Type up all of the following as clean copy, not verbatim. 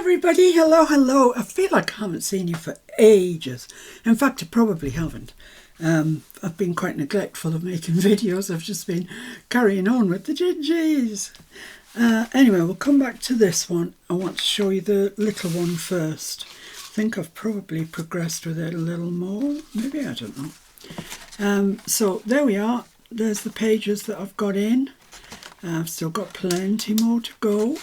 everybody, hello. I feel like I haven't seen you for ages. In fact, I probably haven't. I've been quite neglectful of making videos. I've just been carrying on with the gingies. Anyway, we'll come back to this one. I want to show you the little one first. I think I've probably progressed with it a little more. Maybe, I don't know. So there we are. There's the pages that I've got in. I've still got plenty more to go.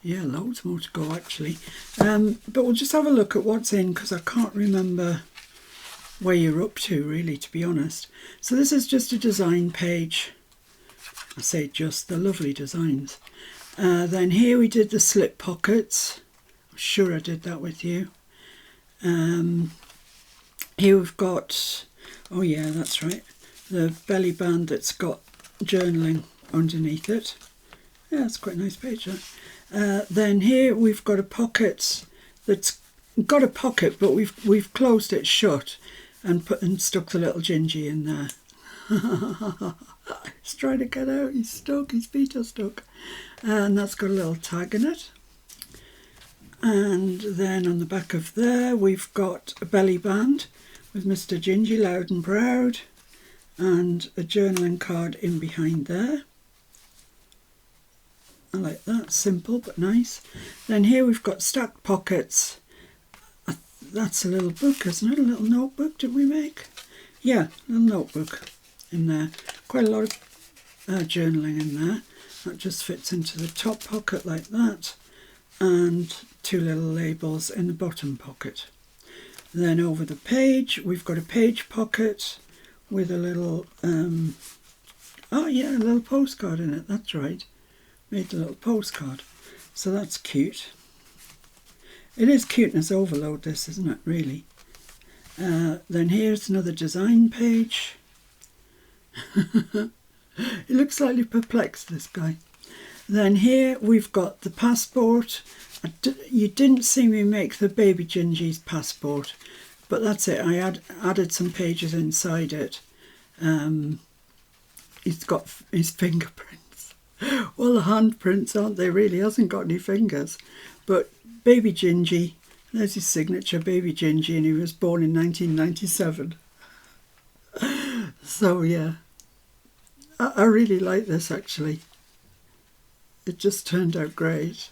Yeah, loads more to go actually. But we'll just have a look at what's in, because I can't remember where you're up to really, to be honest. So this is just a design page. I say just, the lovely designs. Then here we did the slip pockets. I'm sure I did that with you. Here we've got, oh yeah, that's right, the belly band that's got journaling underneath it. Yeah, it's quite a nice page, that. Then here we've got a pocket that's got a pocket, but we've closed it shut and stuck the little gingy in there. He's trying to get out. He's stuck. His feet are stuck, and that's got a little tag in it. And then on the back of there we've got a belly band with Mr. Gingy loud and proud, and a journaling card in behind there. I like that, simple but nice. Then here we've got stacked pockets. That's a little book, isn't it? A little notebook did we make? Yeah, a little notebook in there. Quite a lot of journaling in there. That just fits into the top pocket like that. And two little labels in the bottom pocket. Then over the page, we've got a page pocket with a little, oh yeah, a little postcard in it, that's right. Made a little postcard, so that's cute. It is cuteness overload, this, isn't it, really? Then here's another design page. He looks slightly perplexed, this guy. Then here we've got the passport. You didn't see me make the baby Gingy's passport, but that's it. I added some pages inside it. He's got his fingerprints. Well, the handprints, aren't they, really? He hasn't got any fingers. But baby Gingy, there's his signature, baby Gingy, and he was born in 1997. So yeah, I really like this actually. It just turned out great.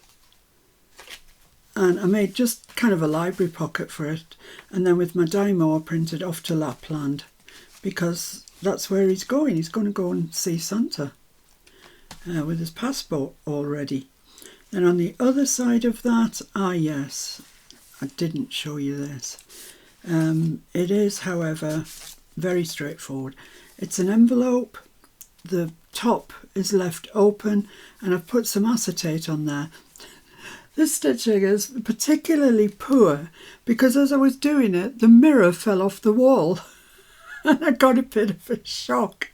And I made just kind of a library pocket for it, and then with my Dymo I printed off to Lapland, because that's where he's going. He's going to go and see Santa. With his passport already. Then on the other side of that, yes, I didn't show you this. It is, however, very straightforward. It's an envelope. The top is left open, and I've put some acetate on there. This stitching is particularly poor because as I was doing it, the mirror fell off the wall and I got a bit of a shock,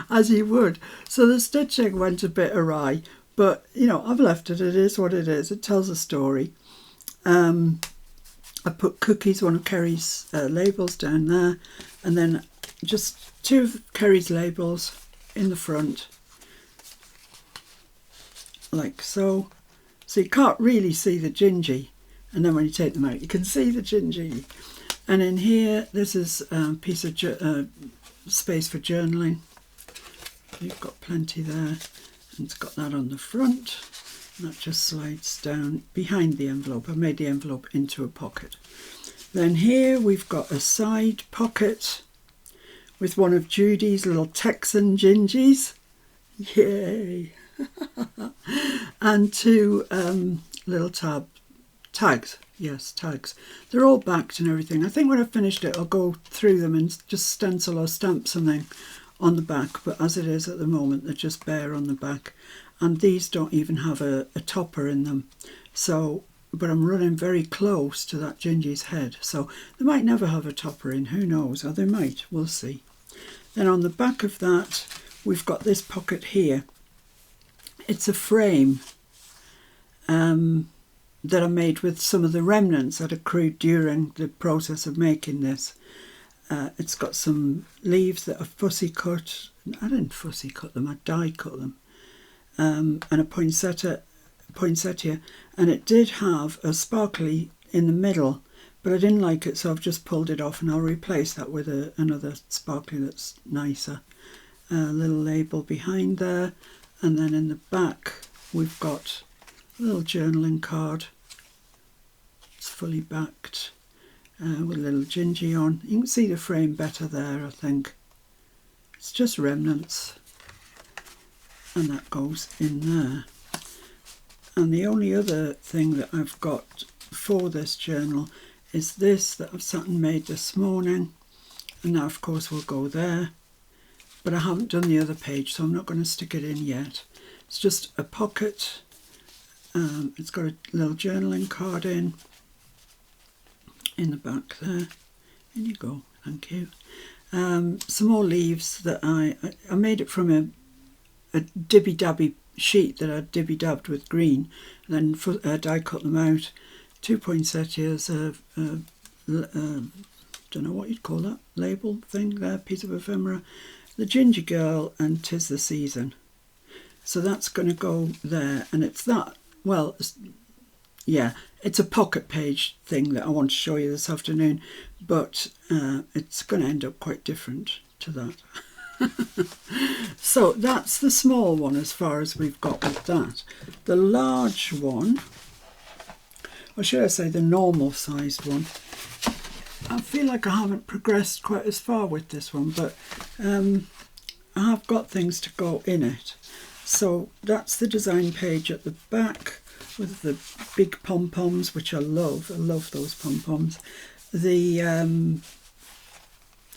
as you would. So the stitching went a bit awry, but you know, I've left it. It is what it is. It tells a story. I put Cookies, one of Kerry's labels, down there, and then just two of Kerry's labels in the front, like so. So you can't really see the Gingy, and then when you take them out you can see the Gingy. And in here, this is a piece of space for journaling. You've got plenty there, and it's got that on the front. And that just slides down behind the envelope. I made the envelope into a pocket. Then here we've got a side pocket with one of Judy's little Texan Gingies. Yay! And two little tags. Yes, tags. They're all backed and everything. I think when I've finished it, I'll go through them and just stencil or stamp something on the back. But as it is at the moment, they're just bare on the back. And these don't even have a topper in them. So, but I'm running very close to that Gingy's head. So they might never have a topper in. Who knows? Or they might. We'll see. Then on the back of that, we've got this pocket here. It's a frame. That I made with some of the remnants that accrued during the process of making this. It's got some leaves that are fussy cut. I didn't fussy cut them, I die cut them. And a poinsettia poinsettia, and it did have a sparkly in the middle, but I didn't like it, so I've just pulled it off, and I'll replace that with another sparkly that's nicer. A little label behind there, and then in the back we've got a little journaling card. It's fully backed with a little gingy on. You can see the frame better there, I think. It's just remnants, and that goes in there. And the only other thing that I've got for this journal is this that I've sat and made this morning, and that of course will go there, but I haven't done the other page, so I'm not going to stick it in yet. It's just a pocket. It's got a little journaling card in the back there. In you go, thank you. Some more leaves that I made it from a dibby-dabby sheet that I dibby-dabbed with green, and then die cut them out. 2 poinsettias, don't know what you'd call that, label thing there, piece of ephemera, the Ginger Girl, and 'Tis the Season. So that's going to go there, and it's that, well, yeah, it's a pocket page thing that I want to show you this afternoon, but it's going to end up quite different to that. So that's the small one as far as we've got with that. The large one, or should I say the normal sized one, I feel like I haven't progressed quite as far with this one, but I have got things to go in it. So that's the design page at the back with the big pom-poms, which I love. I love those pom-poms. The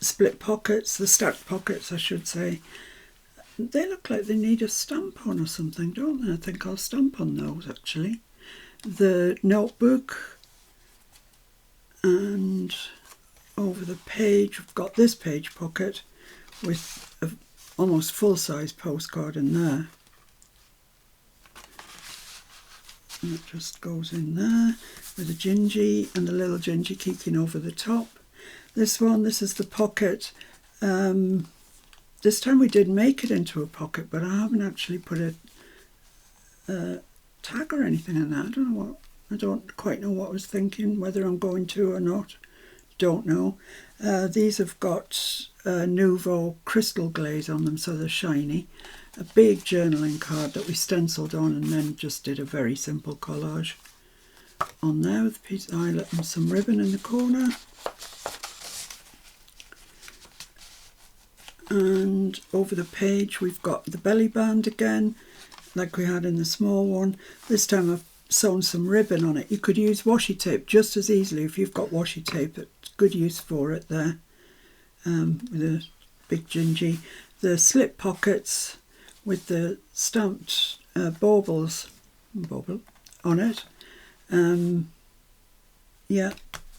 split pockets, the stacked pockets I should say, they look like they need a stamp on or something, don't they? I think I'll stamp on those actually. The notebook, and over the page we've got this page pocket with a almost full-size postcard in there. And it just goes in there with a gingy and the little gingy keeping over the top. This one, this is the pocket. This time we did make it into a pocket, but I haven't actually put a tag or anything in that. I don't quite know what I was thinking, whether I'm going to or not. Don't know. These have got Nouveau crystal glaze on them, so they're shiny. A big journaling card that we stenciled on and then just did a very simple collage on there with a piece of eyelet and some ribbon in the corner. And over the page we've got the belly band again, like we had in the small one. This time I've sewn some ribbon on it. You could use washi tape just as easily if you've got washi tape. It's good use for it there. With a big gingy. The slip pockets with the stamped bauble on it. Yeah,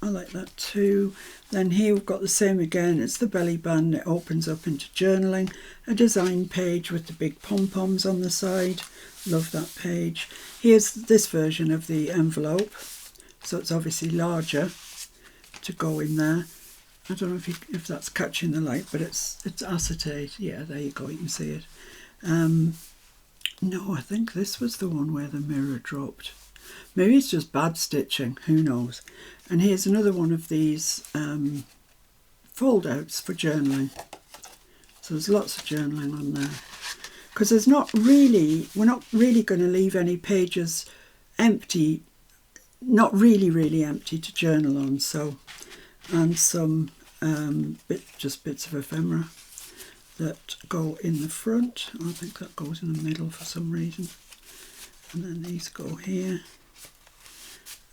I like that too. Then here we've got the same again. It's the belly band. It opens up into journaling. A design page with the big pom-poms on the side. Love that page. Here's this version of the envelope. So it's obviously larger to go in there. I don't know if that's catching the light, but it's acetate. Yeah, there you go. You can see it. No, I think this was the one where the mirror dropped. Maybe it's just bad stitching, who knows. And here's another one of these fold outs for journaling. So there's lots of journaling on there. Because we're not really going to leave any pages empty, not really empty to journal on. So, and some just bits of ephemera that go in the front. I think that goes in the middle for some reason. And then these go here.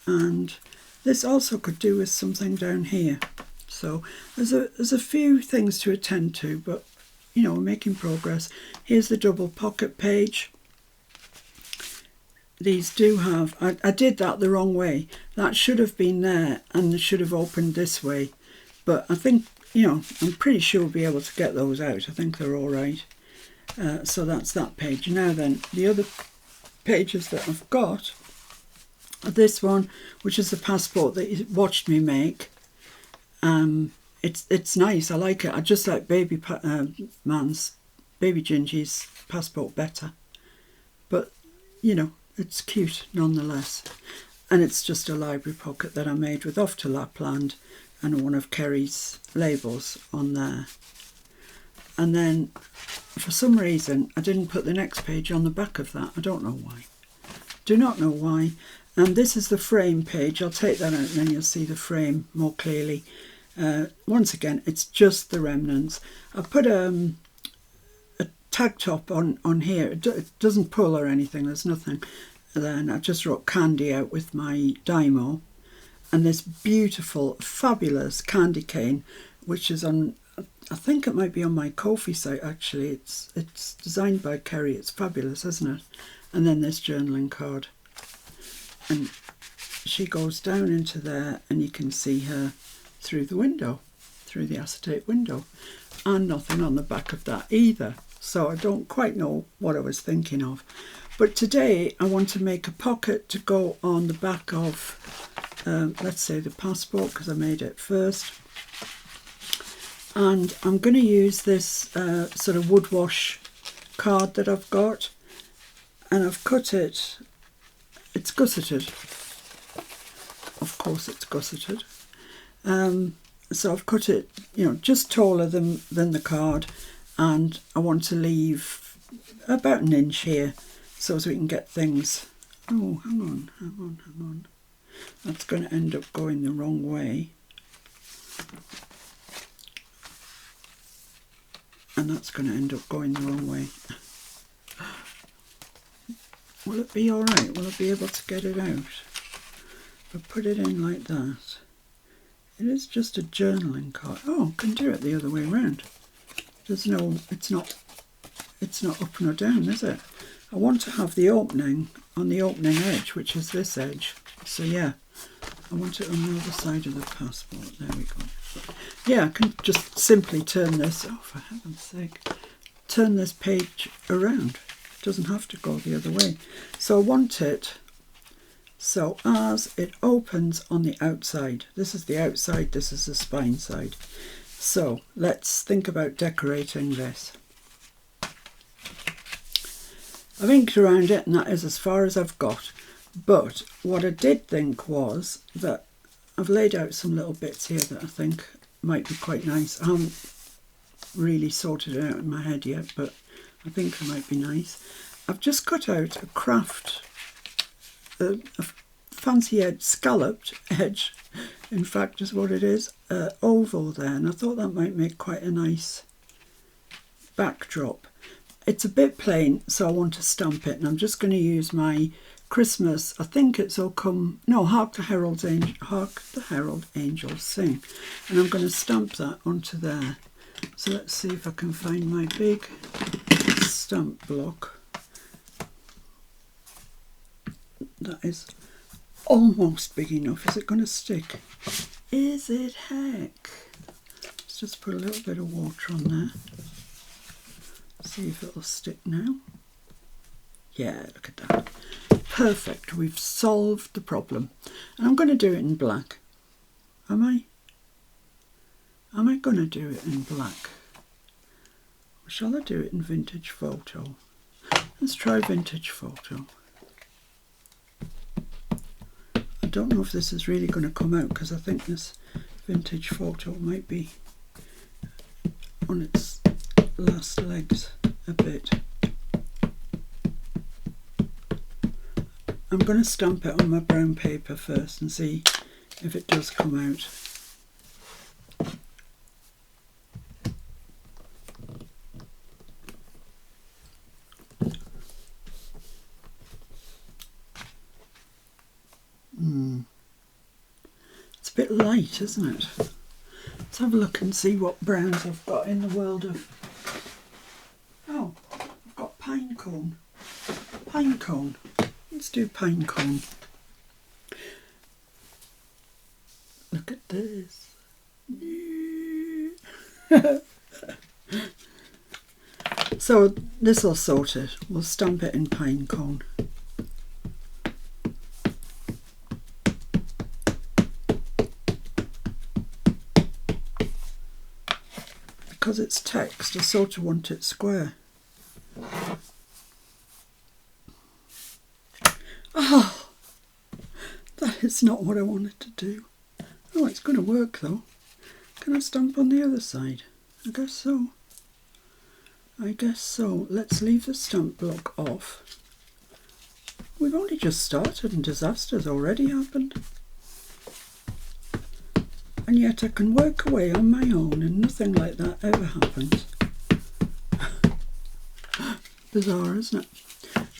And this also could do with something down here. So there's a few things to attend to, but you know, we're making progress. Here's the double pocket page. These do have, I did that the wrong way. That should have been there and it should have opened this way. But I think, you know, I'm pretty sure we'll be able to get those out. I think they're all right. So that's that page. Now then, the other pages that I've got are this one, which is the passport that you watched me make. It's nice. I like it. I just like baby Gingy's passport better. But, you know, it's cute nonetheless. And it's just a library pocket that I made with Off to Lapland and one of Kerry's labels on there. And then for some reason I didn't put the next page on the back of that. I don't know why. Do not know why. And this is the frame page. I'll take that out and then you'll see the frame more clearly. Once again, it's just the remnants. I put a tag top on here. It doesn't pull or anything. There's nothing. And then I just wrote candy out with my Dymo. And this beautiful, fabulous candy cane, which is on, I think it might be on my Ko-fi site actually. It's designed by Kerry. It's fabulous, isn't it? And then this journaling card. And she goes down into there and you can see her through the window, through the acetate window. And nothing on the back of that either. So I don't quite know what I was thinking of. But today I want to make a pocket to go on the back of, let's say the passport, because I made it first. And I'm going to use this sort of wood wash card that I've got. And I've cut it, it's gusseted. Of course it's gusseted. So I've cut it, just taller than the card. And I want to leave about an inch here so as we can get things. Oh, hang on. That's going to end up going the wrong way. And that's going to end up going the wrong way. Will it be alright? Will I be able to get it out? If I put it in like that. It is just a journaling card. Oh, I can do it the other way around. There's no, it's not up nor down, is it? I want to have the opening on the opening edge, which is this edge. So yeah, I want it on the other side of the passport. There we go. Yeah, I can just simply turn this, oh for heaven's sake, turn this page around. It doesn't have to go the other way. So I want it so as it opens on the outside. This is the outside, this is the spine side. So let's think about decorating this. I've inked around it and that is as far as I've got. But what I did think was that I've laid out some little bits here that I think might be quite nice. I haven't really sorted it out in my head yet, but I think it might be nice. I've just cut out a craft, a fancy edge, scalloped edge, in fact is what it is, oval there, and I thought that might make quite a nice backdrop. It's a bit plain, so I want to stamp it, and I'm just going to use my Christmas, I think it's all come, no, Hark the Herald Angels Sing, and I'm going to stamp that onto there. So let's see if I can find my big stamp block. That is almost big enough. Is it going to stick? Is it heck? Let's just put a little bit of water on there. See if it'll stick now. Yeah, look at that. Perfect. We've solved the problem. And I'm going to do it in black. Am I? Am I going to do it in black? Or shall I do it in vintage photo? Let's try vintage photo. I don't know if this is really going to come out because I think this vintage photo might be on its last legs a bit. I'm going to stamp it on my brown paper first and see if it does come out. It's a bit light, isn't it? Let's have a look and see what browns I've got in the world of... Oh, I've got pine cone. Pine cone. Let's do pine cone. Look at this. So this will sort it. We'll stamp it in pine cone. Because it's text, I sort of want it square. That is not what I wanted to do. Oh, it's going to work though. Can I stamp on the other side? I guess so. I guess so. Let's leave the stamp block off. We've only just started and disasters already happened. And yet I can work away on my own and nothing like that ever happens. Bizarre, isn't it?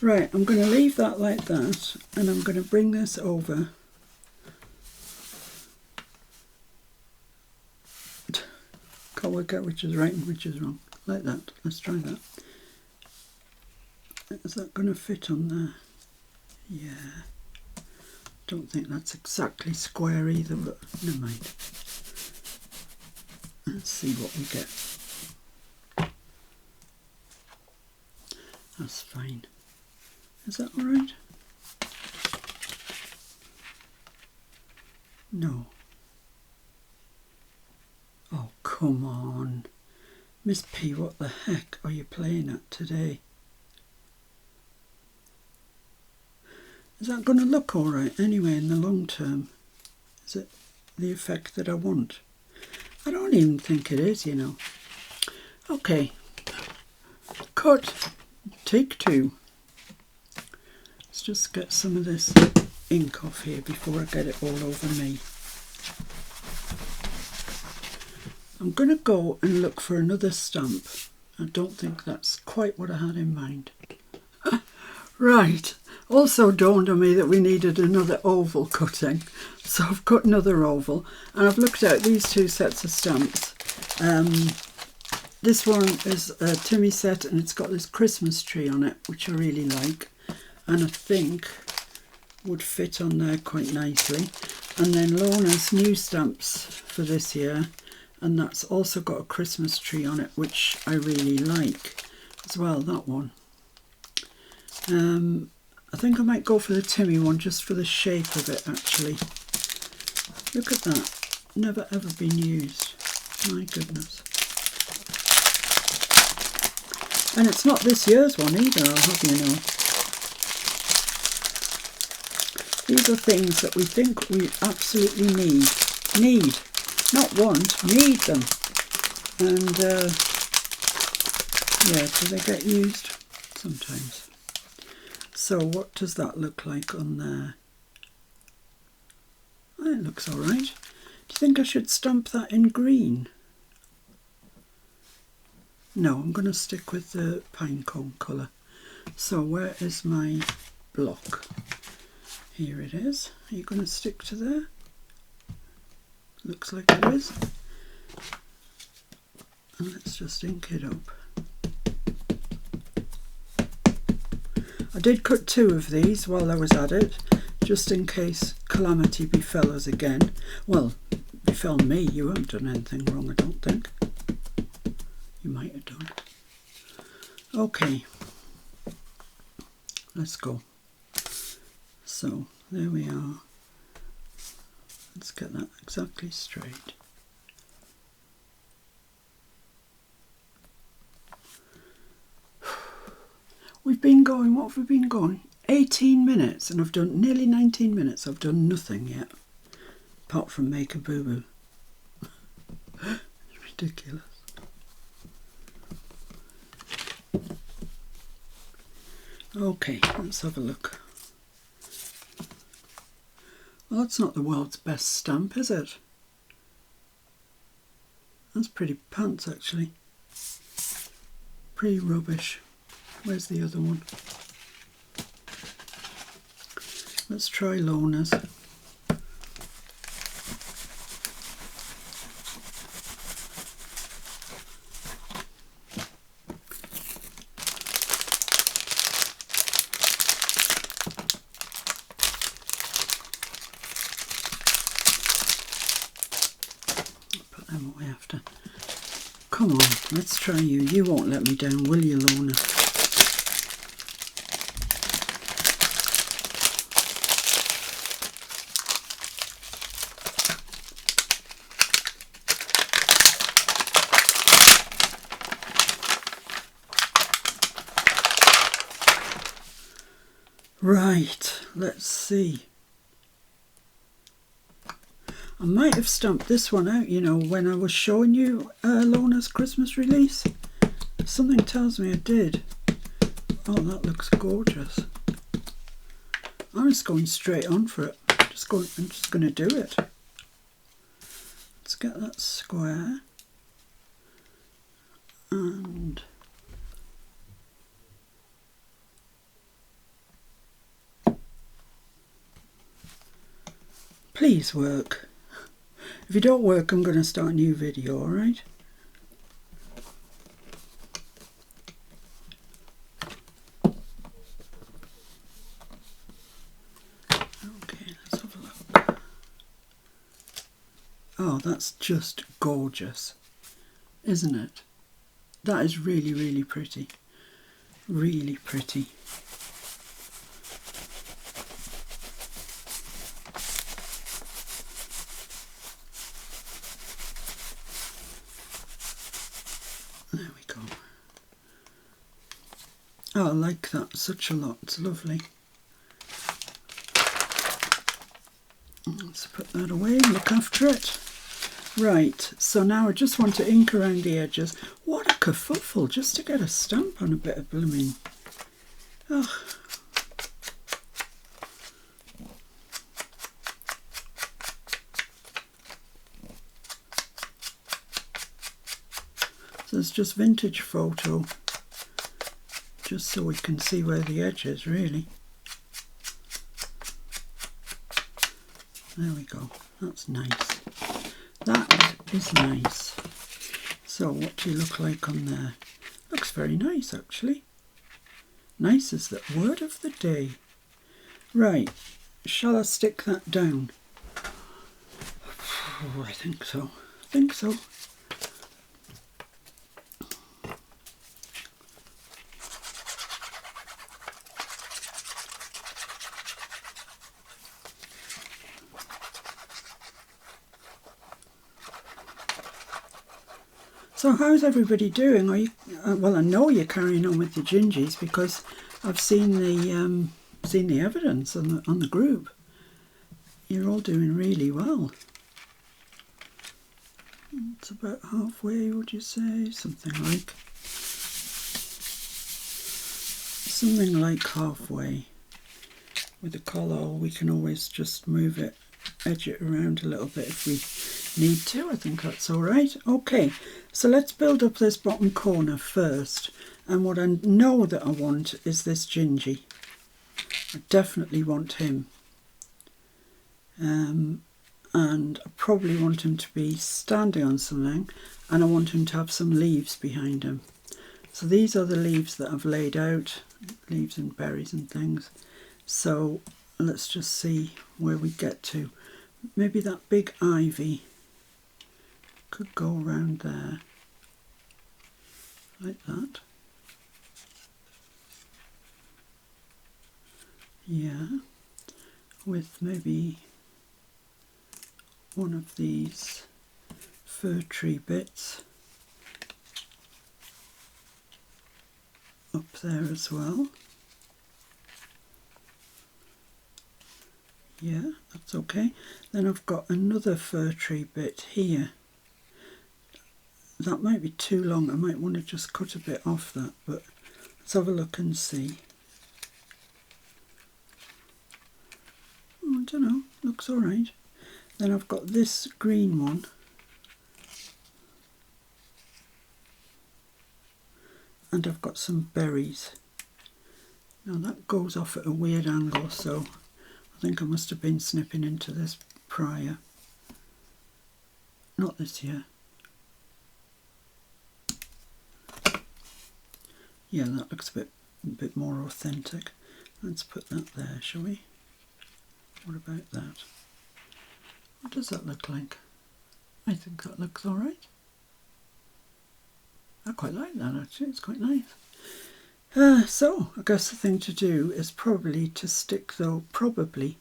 Right, I'm going to leave that like that and I'm going to bring this over. Can't work out which is right and which is wrong. Like that. Let's try that. Is that going to fit on there? Yeah. Don't think that's exactly square either, but never mind. Let's see what we get. That's fine. Is that alright? No. Oh, come on. Miss P, what the heck are you playing at today? Is that going to look alright anyway in the long term? Is it the effect that I want? I don't even think it is, you know. Okay. Cut. Take two. Let's just get some of this ink off here before I get it all over me. I'm going to go and look for another stamp. I don't think that's quite what I had in mind. Right. Also dawned on me that we needed another oval cutting. So I've cut another oval and I've looked at these two sets of stamps. This one is a Timmy set and it's got this Christmas tree on it, which I really like. And I think would fit on there quite nicely. And then Lorna's new stamps for this year. And that's also got a Christmas tree on it, which I really like as well, that one. I think I might go for the Timmy one just for the shape of it, actually. Look at that. Never ever been used. My goodness. And it's not this year's one either, I'll have you know. These are things that we think we absolutely need. Not want, need them. And yeah, do they get used? Sometimes. So what does that look like on there? Oh, it looks alright. Do you think I should stamp that in green? No, I'm going to stick with the pinecone colour. So where is my block? Here it is. Are you going to stick to there? Looks like it is. And let's just ink it up. I did cut two of these while I was at it, just in case calamity befell us again. Well, befell me. You haven't done anything wrong, I don't think. You might have done. Okay. Let's go. So, there we are. Let's get that exactly straight. We've been going, what have we been going? 18 minutes, and I've done nearly 19 minutes. I've done nothing yet, apart from make a boo-boo. It's ridiculous. Okay, let's have a look. Well, that's not the world's best stamp, is it? That's pretty pants, actually. Pretty rubbish. Where's the other one? Let's try Lorna's. Put them away after. Come on, let's try you. You won't let me down, will you, Lorna? Right, let's see. I might have stamped this one out, you know, when I was showing you Lona's Christmas release. Something tells me I did. Oh, that looks gorgeous. I'm just going straight on for it. I'm just going to do it. Let's get that square. And please work. If you don't work, I'm going to start a new video, alright? Okay, let's have a look. Oh, that's just gorgeous, isn't it? That is really, really pretty. Really pretty. There we go. Oh, I like that such a lot. It's lovely. Let's put that away and look after it. Right, so now I just want to ink around the edges. What a kerfuffle just to get a stamp on a bit of blooming. Oh. So it's just vintage photo, just so we can see where the edge is really. There we go, that's nice. That is nice. So what do you look like on there? Looks very nice actually. Nice is the word of the day. Right, shall I stick that down? Oh, I think so. I think so. So how's everybody doing? Are you, well, I know you're carrying on with the gingies because I've seen the evidence on the group. You're all doing really well. It's about halfway, would you say? Something like halfway. With the collar, we can always just move it, edge it around a little bit if we need to. I think that's all right. Okay, so let's build up this bottom corner first. And what I know that I want is this Gingy. I definitely want him. And I probably want him to be standing on something, and I want him to have some leaves behind him. So these are the leaves that I've laid out, leaves and berries and things. So let's just see where we get to. Maybe that big ivy could go around there, like that. Yeah, with maybe one of these fir tree bits up there as well. Yeah, that's okay. Then I've got another fir tree bit here. That might be too long. I might want to just cut a bit off that, but let's have a look and see. Oh, I don't know, looks all right. Then I've got this green one. And I've got some berries. Now that goes off at a weird angle, so I think I must have been snipping into this prior. Not this year. Yeah, that looks a bit more authentic. Let's put that there, shall we? What about that? What does that look like? I think that looks all right. I quite like that actually, it's quite nice. So I guess the thing to do is probably to stick probably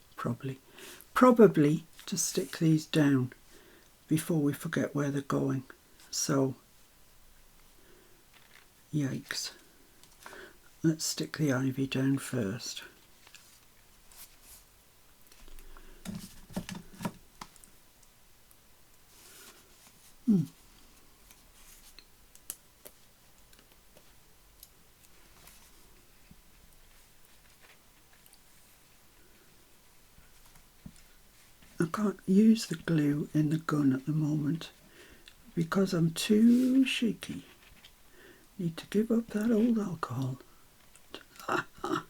to stick these down before we forget where they're going. So, yikes. Let's stick the ivy down first. I can't use the glue in the gun at the moment because I'm too shaky. Need to give up that old alcohol. Oh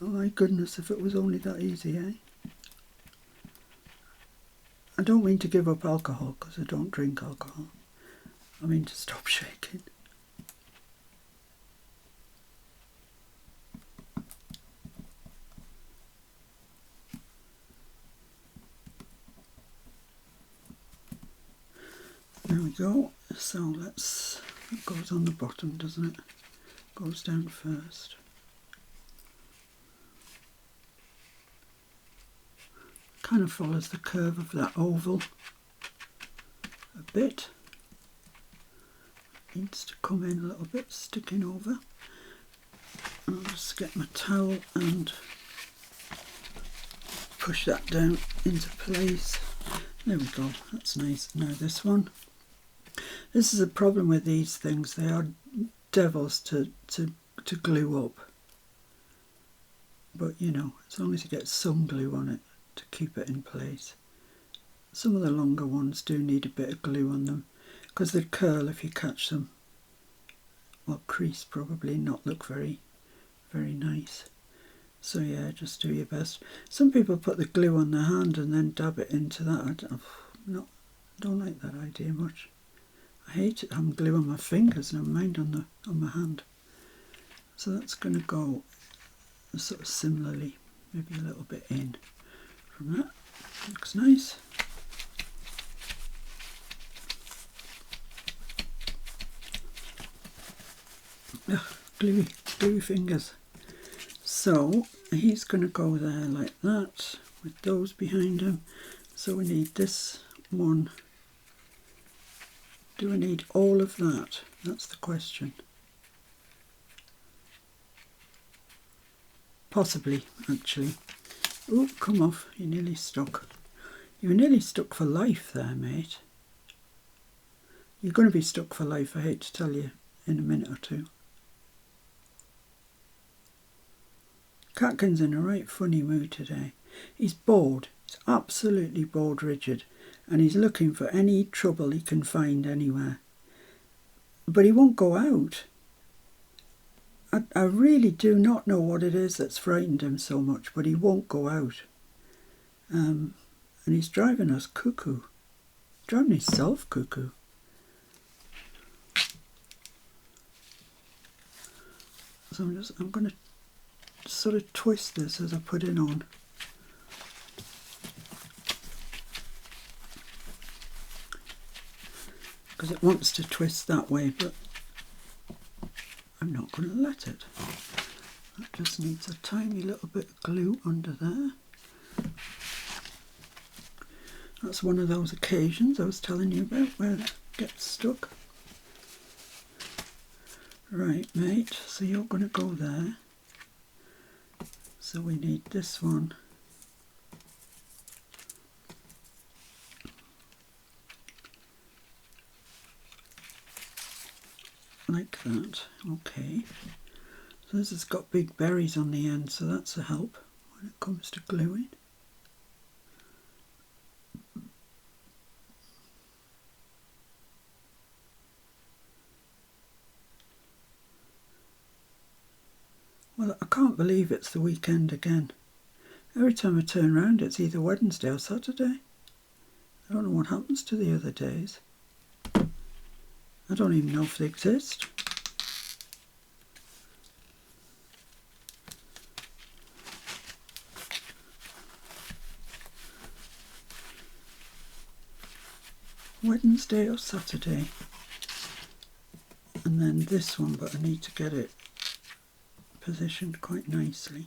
my goodness, if it was only that easy, eh? I don't mean to give up alcohol because I don't drink alcohol. I mean to stop shaking. There we go. So let's, it goes on the bottom, doesn't it? Goes down first. Kind of follows the curve of that oval a bit. Needs to come in a little bit, sticking over. I'll just get my towel and push that down into place. There we go, that's nice. Now this one. This is a problem with these things. They are devils to glue up. But you know, as long as you get some glue on it to keep it in place. Some of the longer ones do need a bit of glue on them because they curl if you catch them. Well, crease probably, not look very nice. So yeah, just do your best. Some people put the glue on their hand and then dab it into that. I don't like that idea much. I hate it having glue on my fingers, never mind on my hand. So that's going to go sort of similarly, maybe a little bit in from that. Looks nice. Ugh, gluey fingers. So he's going to go there like that with those behind him. So we need this one. Do we need all of that? That's the question. Possibly, actually. Oh, come off. You're nearly stuck. You were nearly stuck for life there, mate. You're going to be stuck for life, I hate to tell you, in a minute or two. Catkin's in a right funny mood today. He's bored. He's absolutely bored rigid. And he's looking for any trouble he can find anywhere. But he won't go out. I really do not know what it is that's frightened him so much, but he won't go out. And he's driving us cuckoo. Driving himself cuckoo. So I'm going to sort of twist this as I put it on. Because it wants to twist that way, but I'm not going to let it. That just needs a tiny little bit of glue under there. That's one of those occasions I was telling you about where it gets stuck. Right, mate, so you're going to go there. So we need this one. Like that, okay. So this has got big berries on the end, so that's a help when it comes to gluing. Well, I can't believe it's the weekend again. Every time I turn around it's either Wednesday or Saturday. I don't know what happens to the other days. I don't even know if they exist. Wednesday or Saturday. And then this one, but I need to get it positioned quite nicely.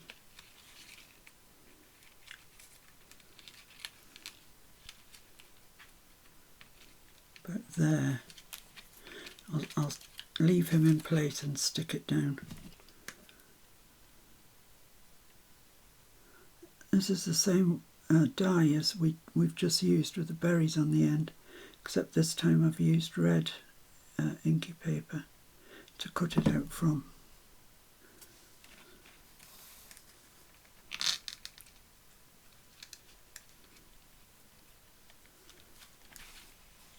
But there. I'll leave him in place and stick it down. This is the same dye as we've just used with the berries on the end, except this time I've used red inky paper to cut it out from.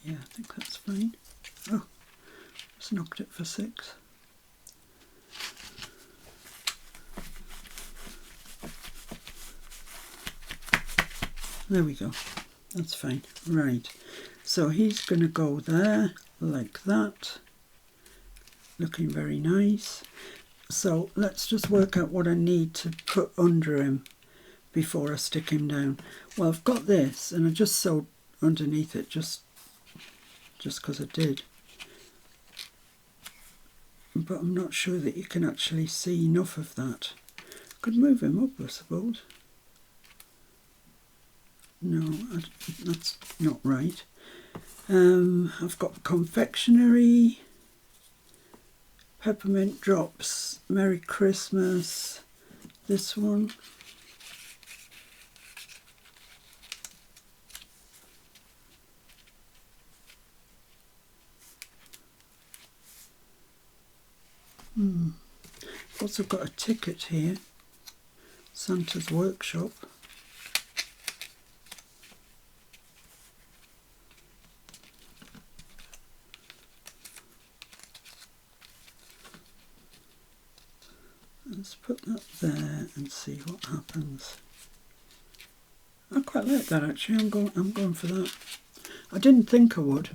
Yeah, I think that's fine. Oh, just knocked it for 6. There we go. That's fine. Right. So he's going to go there like that. Looking very nice. So let's just work out what I need to put under him before I stick him down. Well, I've got this and I just sewed underneath it just because I did. But I'm not sure that you can actually see enough of that. Could move him up, I suppose. No, that's not right. I've got confectionery, peppermint drops, Merry Christmas, this one. Also got a ticket here, Santa's Workshop. Let's put that there and see what happens. I quite like that actually. I'm going for that. I didn't think I would,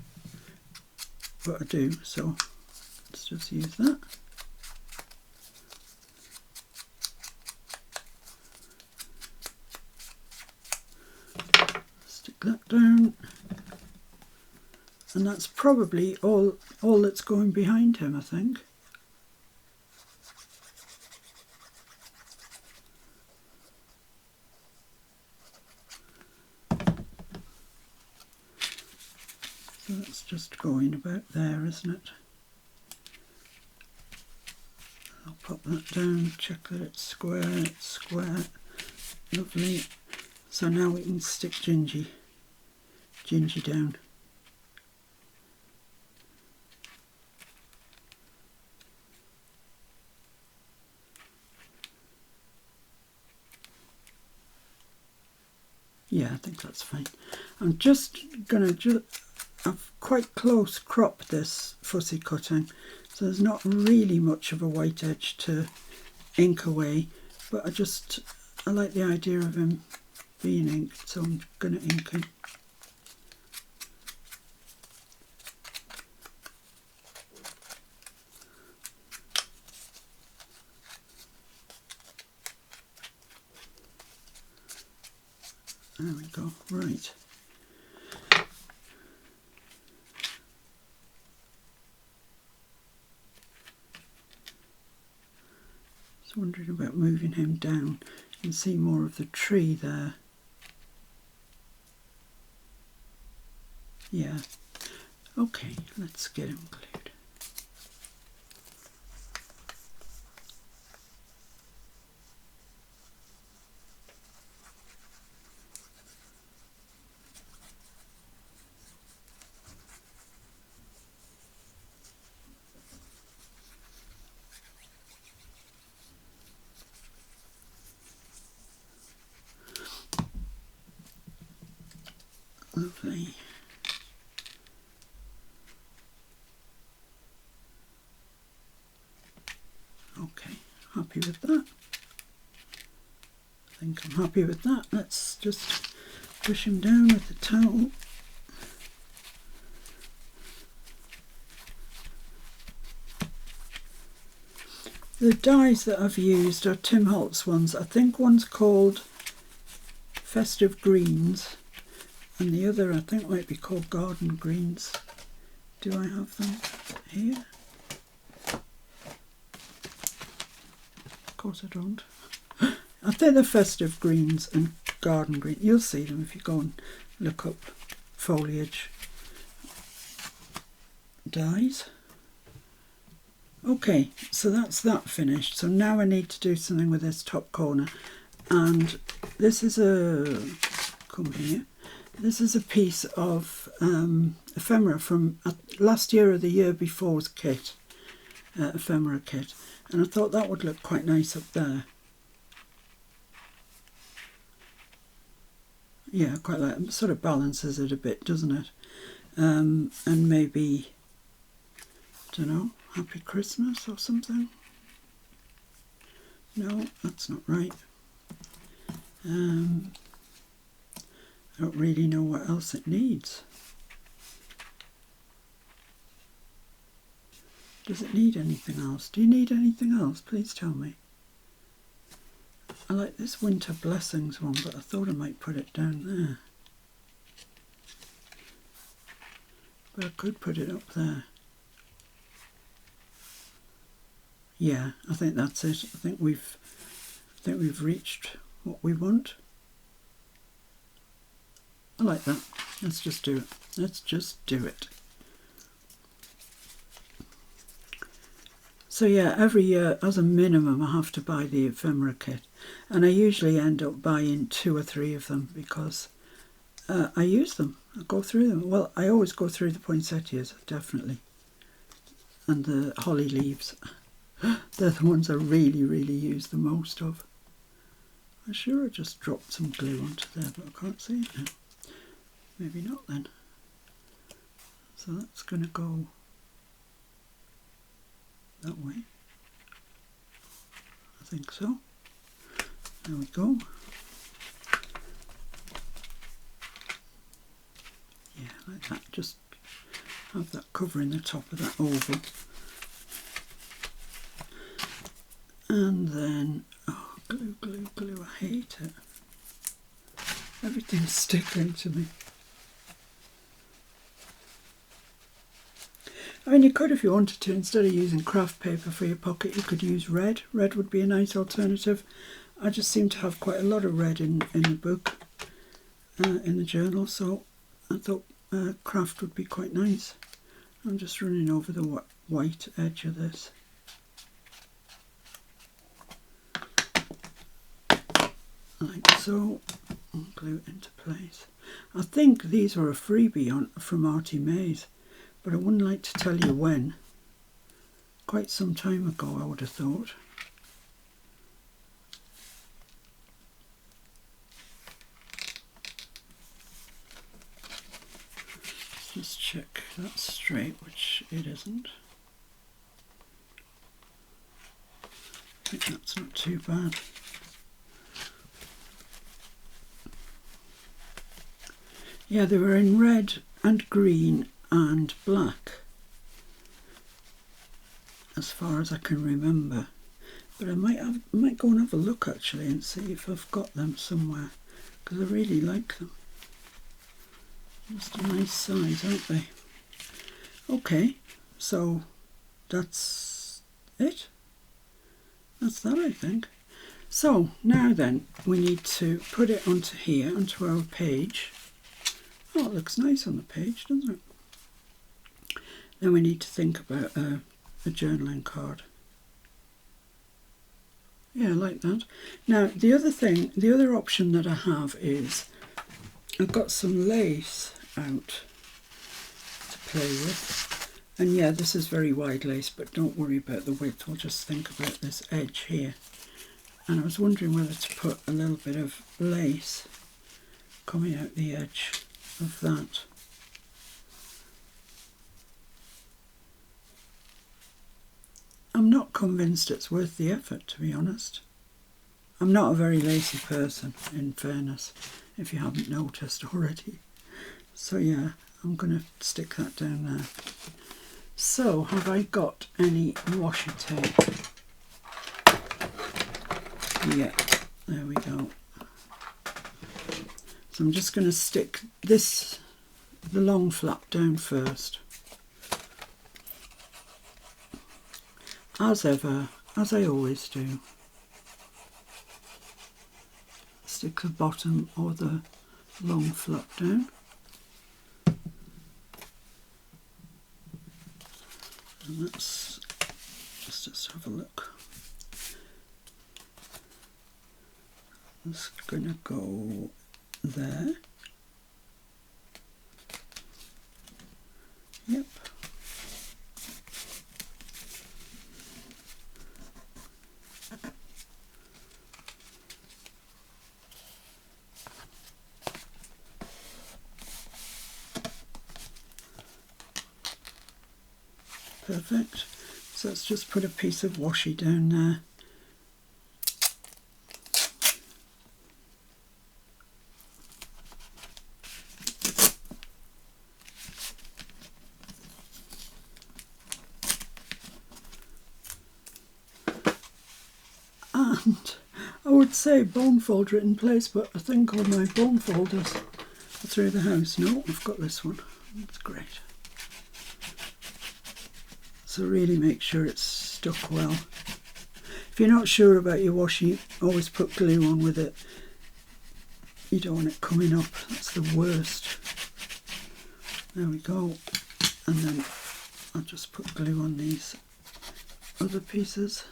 but I do. So let's just use that. Stick that down, and that's probably all that's going behind him, I think. So that's just going about there, isn't it? I'll pop that down, check that it's square, lovely. So now we can stick Gingy down. Yeah, I think that's fine. I'm just gonna I've quite close cropped this fussy cutting, so there's not really much of a white edge to ink away, but I like the idea of him being inked, so I'm going to ink him. There we go, right. Just wondering about moving him down. You can see more of the tree there. Yeah. Okay, let's get him glued. Lovely. Okay, happy with that. I think I'm happy with that. Let's just push him down with the towel. The dies that I've used are Tim Holtz ones. I think one's called Festive Greens and the other I think might be called Garden Greens. Do I have them here? Of course I don't. I think they're Festive Greens and Garden Green. You'll see them if you go and look up foliage dies. Okay, so that's that finished. So now I need to do something with this top corner. And this is come here. This is a piece of ephemera from last year or the year before's kit, ephemera kit. And I thought that would look quite nice up there. Yeah, quite like it. Sort of balances it a bit, doesn't it? and maybe, I don't know, Happy Christmas or something. No, that's not right. I don't really know what else it needs. Does it need anything else? Do you need anything else? Please tell me. I like this Winter Blessings one, but I thought I might put it down there. But I could put it up there. Yeah, I think that's it. I think we've reached what we want. I like that. Let's just do it. Let's just do it. So yeah, every year as a minimum I have to buy the ephemera kit, and I usually end up buying 2 or 3 of them because I use them. I go through them. Well, I always go through the poinsettias, definitely, and the holly leaves. They're the ones I really use the most of. I'm sure I just dropped some glue onto there, but I can't see it now. Maybe not then. So that's going to go that way. I think so. There we go. Yeah, like that. Just have that covering the top of that oval. And then, oh, glue, glue, glue. I hate it. Everything's sticking to me. I mean, you could, if you wanted to, instead of using craft paper for your pocket, you could use red. Red would be a nice alternative. I just seem to have quite a lot of red in the book, in the journal, so I thought craft would be quite nice. I'm just running over the white edge of this. Like so, and glue it into place. I think these were a freebie from Artie Mays, but I wouldn't like to tell you when. Quite some time ago, I would have thought. Let's just check that's straight, which it isn't. I think that's not too bad. Yeah, they were in red and green and black, as far as I can remember. But I might go and have a look actually and see if I've got them somewhere, because I really like them. Just a nice size, aren't they? Okay, so that's it. That's that, I think. So now then, we need to put it onto here, onto our page. Oh, it looks nice on the page, doesn't it? Then we need to think about a journaling card. Yeah, I like that. Now, the other option that I have is I've got some lace out to play with. And yeah, this is very wide lace, but don't worry about the width. We'll just think about this edge here. And I was wondering whether to put a little bit of lace coming out the edge of that. I'm not convinced it's worth the effort, to be honest. I'm not a very lacy person, in fairness, if you haven't noticed already. So yeah, I'm going to stick that down there. So, have I got any washi tape? Yeah, there we go. So I'm just going to stick the long flap down first. As ever, as I always do. Stick the bottom or the long flap down. And let's just have a look. It's going to go there. Yep. Perfect. So let's just put a piece of washi down there. And I would say bone folder it in place, but I think all my bone folders are through the house. No, I've got this one. That's great. So really make sure it's stuck well. If you're not sure about your washi, always put glue on with it. You don't want it coming up, that's the worst. There we go. And then I'll just put glue on these other pieces.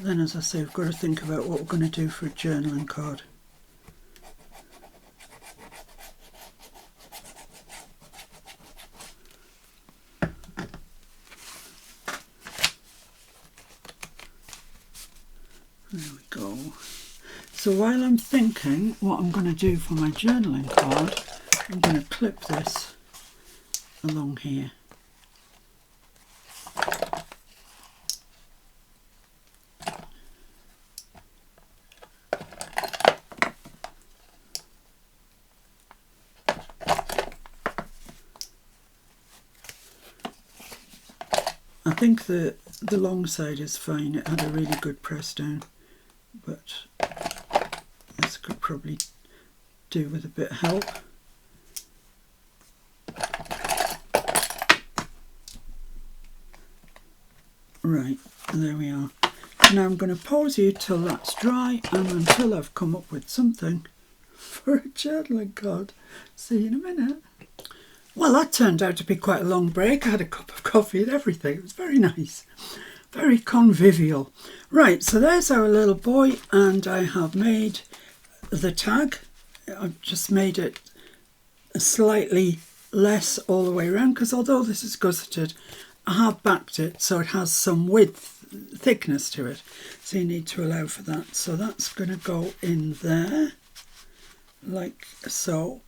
Then, as I say, we've got to think about what we're going to do for a journaling card. There we go. So while I'm thinking what I'm going to do for my journaling card, I'm going to clip this along here. I think the long side is fine. It had a really good press down, but this could probably do with a bit of help. Right, there we are. Now I'm going to pause you till that's dry and until I've come up with something for a journaling card. See you in a minute. Well, that turned out to be quite a long break. I had a cup of coffee and everything. It was very nice, very convivial. Right, so there's our little boy, and I have made the tag. I've just made it slightly less all the way around, because although this is gusseted, I have backed it so it has some thickness to it. So you need to allow for that. So that's going to go in there, like so.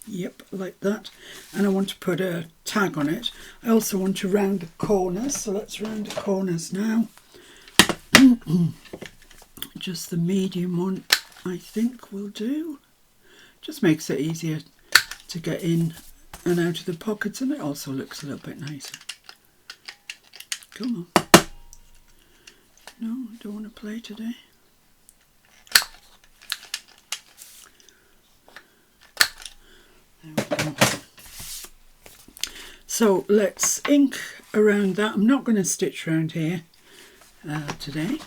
Yep, like that. And I want to put a tag on it. I also want to round the corners, so let's round the corners now. Just the medium one, I think, will do. Just makes it easier to get in and out of the pockets, and it also looks a little bit nicer. Come on. No, I don't want to play today. So let's ink around that. I'm not going to stitch around here today,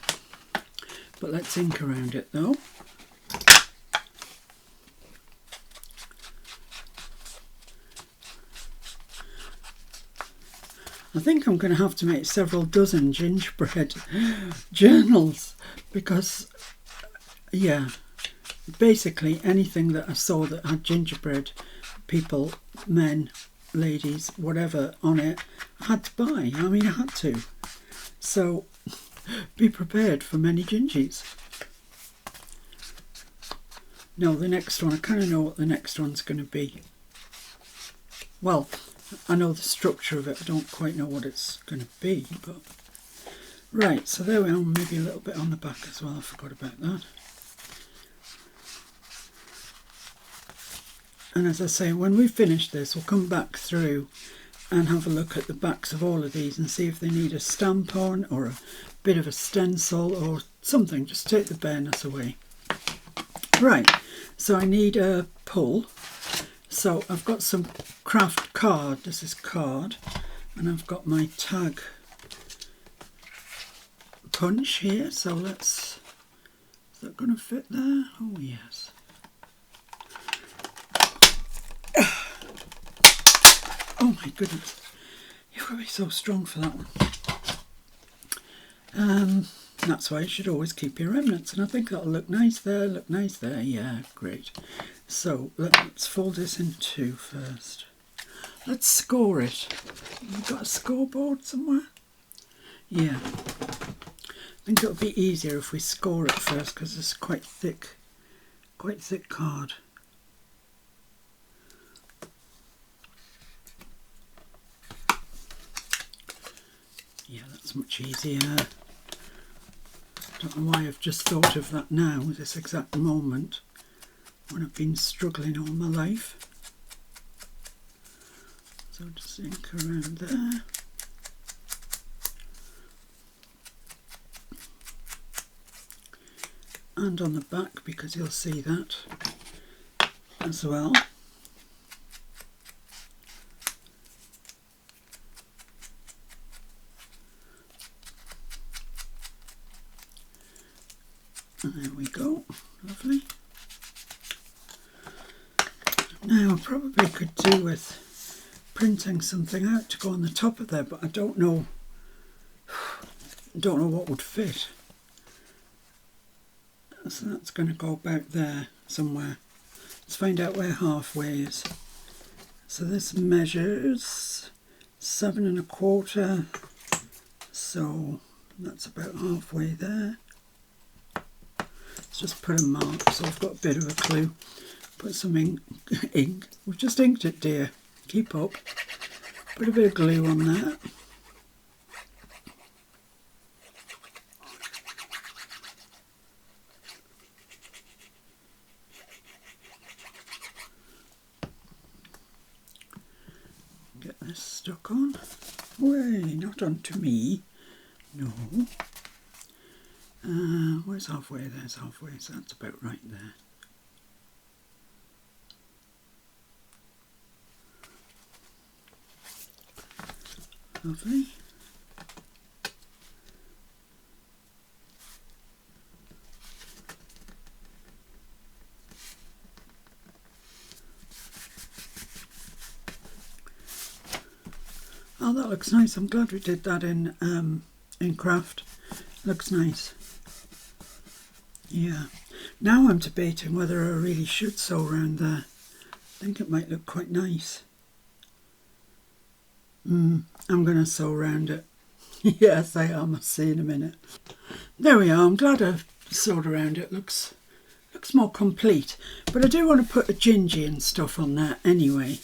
but let's ink around it though. I think I'm going to have to make several dozen gingerbread journals because, yeah, basically anything that I saw that had gingerbread people, men, ladies, whatever on it, I had to buy. I mean, I had to. So be prepared for many gingies. No, the next one, I kind of know what the next one's going to be. Well, I know the structure of it. I don't quite know what it's going to be, but right, so there we are. Maybe a little bit on the back as well. I forgot about that. And as I say, when we finish this, we'll come back through and have a look at the backs of all of these and see if they need a stamp on or a bit of a stencil or something. Just take the bareness away. Right, so I need a pull. So I've got some craft card. This is card. And I've got my tag punch here. So let's... Is that going to fit there? Oh, yes. Oh my goodness, you've got to be so strong for that one. That's why you should always keep your remnants, and I think that'll look nice there, yeah, great. So let's fold this in two first. Let's score it. You've got a scoreboard somewhere? Yeah. think it'll be easier if we score it first because it's quite thick card. Yeah, that's much easier. Don't know why I've just thought of that now, this exact moment, when I've been struggling all my life. So just ink around there. And on the back, because you'll see that as well. And there we go, lovely. Now I probably could do with printing something out to go on the top of there, but I don't know what would fit. So that's going to go about there somewhere. Let's find out where halfway is. So this measures 7 1/4, so that's about halfway there. Let's just put a mark so I've got a bit of a clue. Put some ink. We've just inked it, dear. Keep up. Put a bit of glue on that. Get this stuck on. Way, not onto me. No. Where's halfway? There's halfway, so that's about right there. Lovely. Oh, that looks nice. I'm glad we did that in craft. Looks nice. Yeah. Now I'm debating whether I really should sew around there. I think it might look quite nice. I'm going to sew around it. Yes, I am. I'll see in a minute. There we are. I'm glad I've sewed around it. Looks more complete. But I do want to put a gingy and stuff on there anyway.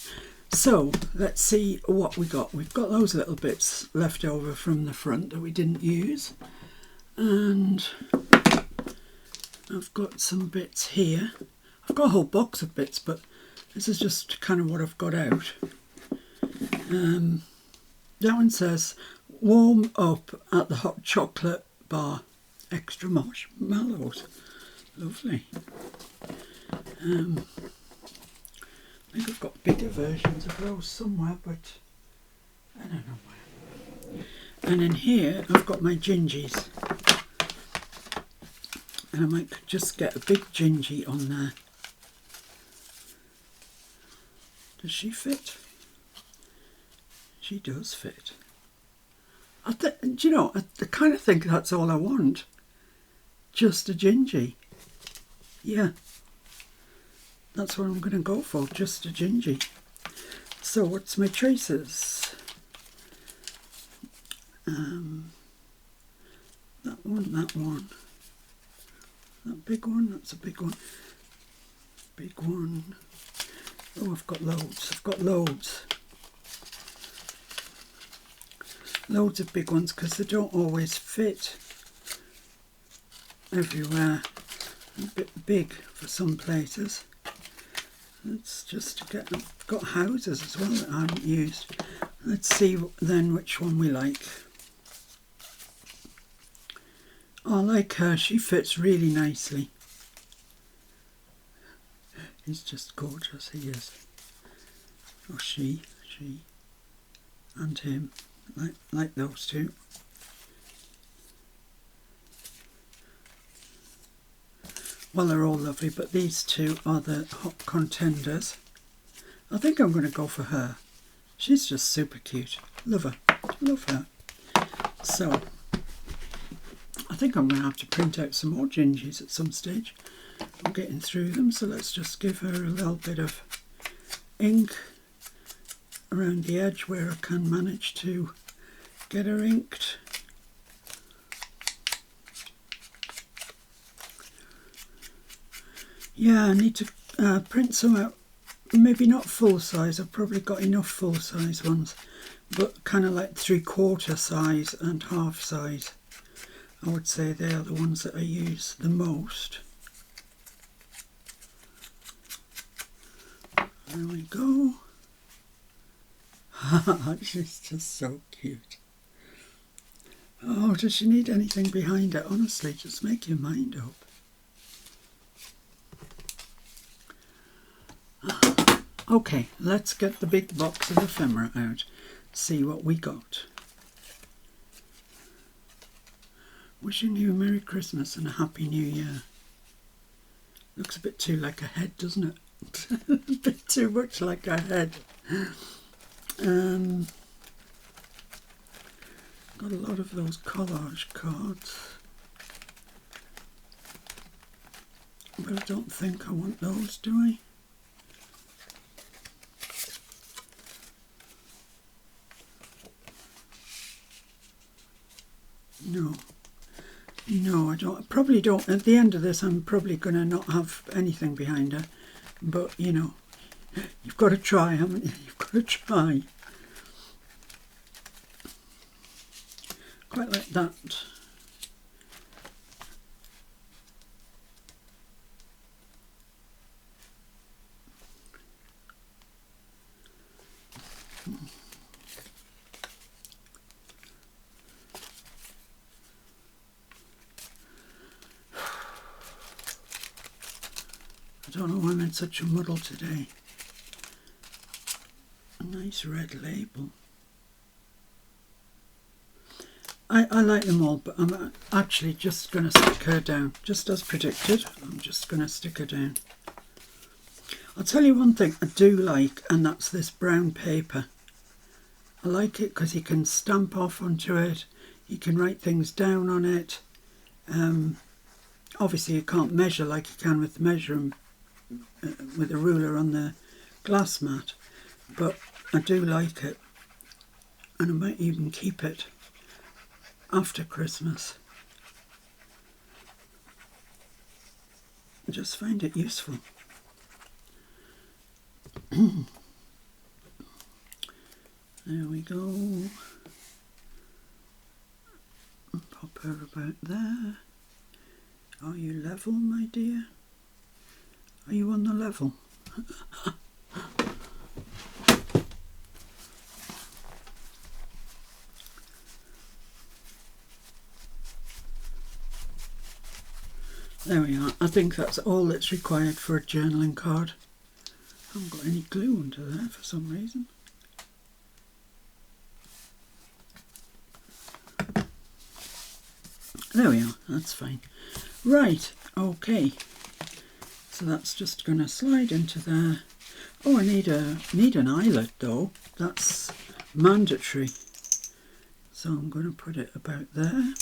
So let's see what we got. We've got those little bits left over from the front that we didn't use. And I've got some bits here. I've got a whole box of bits, but this is just kind of what I've got out. That one says, warm up at the hot chocolate bar. Extra marshmallows. Lovely. I think I've got bigger versions of those somewhere, but I don't know where. And in here, I've got my gingies. And I might just get a big gingy on there. Does she fit? She does fit. Do you know, I kind of think that's all I want. Just a gingy. Yeah. That's what I'm going to go for, just a gingy. So what's my traces? That one. That big one, that's a big one. Big one. Oh, I've got loads. Loads of big ones because they don't always fit everywhere. A bit big for some places. Let's just get, I've got houses as well that I haven't used. Let's see then which one we like. Oh, I like her, she fits really nicely. He's just gorgeous, he is. Or she, and him, like those two. Well, they're all lovely, but these two are the hot contenders. I think I'm going to go for her. She's just super cute. Love her. So, I think I'm going to have to print out some more gingies at some stage. I'm getting through them, so let's just give her a little bit of ink around the edge where I can manage to get her inked. Yeah, I need to print some out. Maybe not full size. I've probably got enough full size ones, but kind of like 3/4 size and half size. I would say they are the ones that I use the most. There we go. She's just so cute. Oh, does she need anything behind it? Honestly, just make your mind up. Okay, let's get the big box of ephemera out. See what we got. Wishing you a Merry Christmas and a Happy New Year. Looks a bit too like a head, doesn't it? A bit too much like a head. Got a lot of those collage cards. But I don't think I want those, do I? No, I don't. I probably don't. At the end of this, I'm probably going to not have anything behind her. But, you know, you've got to try, haven't you? You've got to try. Quite like that. I don't know why I'm in such a muddle today. A nice red label. I like them all, but I'm actually just going to stick her down. Just as predicted, I'm just going to stick her down. I'll tell you one thing I do like, and that's this brown paper. I like it because you can stamp off onto it, you can write things down on it. Obviously you can't measure like you can with the measuring with a ruler on the glass mat, but I do like it, and I might even keep it after Christmas. I just find it useful. There we go. Pop her about there. Are you level, my dear? Are you on the level? There we are. I think that's all that's required for a journaling card. I haven't got any glue under there for some reason. There we are, that's fine. Right, okay. So that's just going to slide into there. Oh, I need an eyelet though. That's mandatory. So I'm going to put it about there.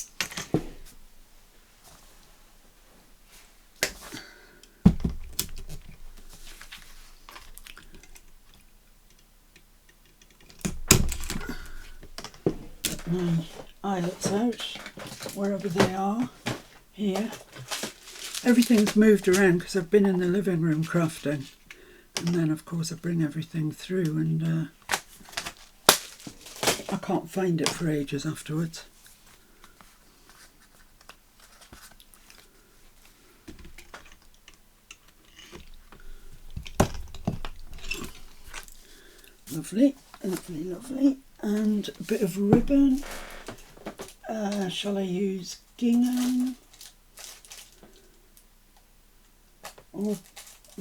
Get my eyelets out, wherever they are, here. Everything's moved around because I've been in the living room crafting, and then of course I bring everything through, and I can't find it for ages afterwards. Lovely, lovely, lovely. And a bit of ribbon. Shall I use gingham or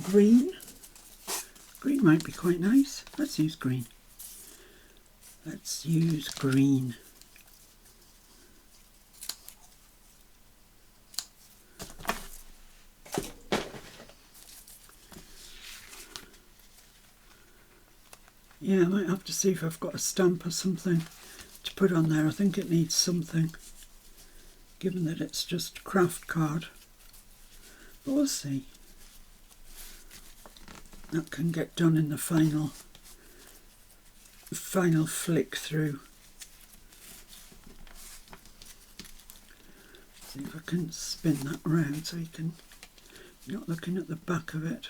green? Green might be quite nice. Let's use green. Let's use green. Yeah, I might have to see if I've got a stamp or something to put on there. I think it needs something, given that it's just a craft card. But we'll see. That can get done in the final flick through. See if I can spin that around so you can Not looking at the back of it.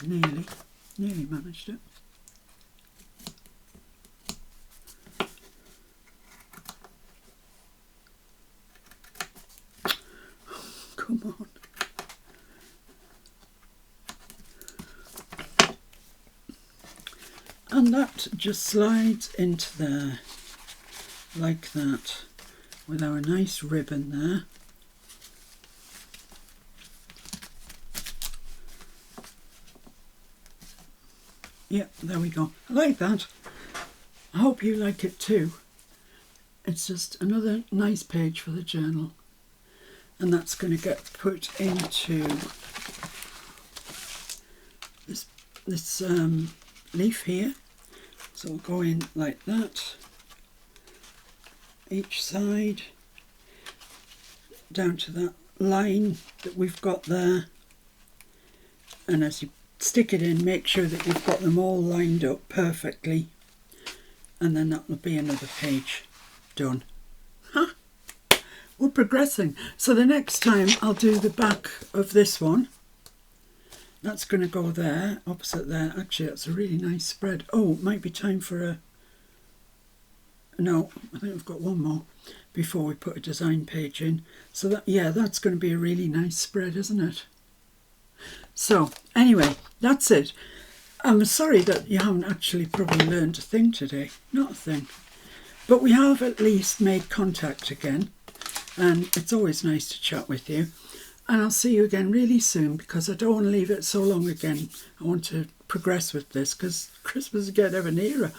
Nearly managed it. Come on. And that just slides into there like that with our nice ribbon there. Yep, there we go. I like that. I hope you like it too. It's just another nice page for the journal. And that's going to get put into this leaf here. So we'll go in like that, each side, down to that line that we've got there. And as you stick it in, make sure that you've got them all lined up perfectly. And then that will be another page done. Huh? We're progressing. So the next time I'll do the back of this one. That's going to go there, opposite there. Actually, that's a really nice spread. Oh, it might be time for a... No, I think we've got one more before we put a design page in. So that, yeah, that's going to be a really nice spread, isn't it? So, anyway, that's it. I'm sorry that you haven't actually probably learned a thing today. Not a thing. But we have at least made contact again. And it's always nice to chat with you. And I'll see you again really soon, because I don't want to leave it so long again. I want to progress with this because Christmas is getting ever nearer.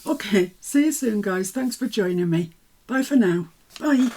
Okay, see you soon, guys. Thanks for joining me. Bye for now. Bye.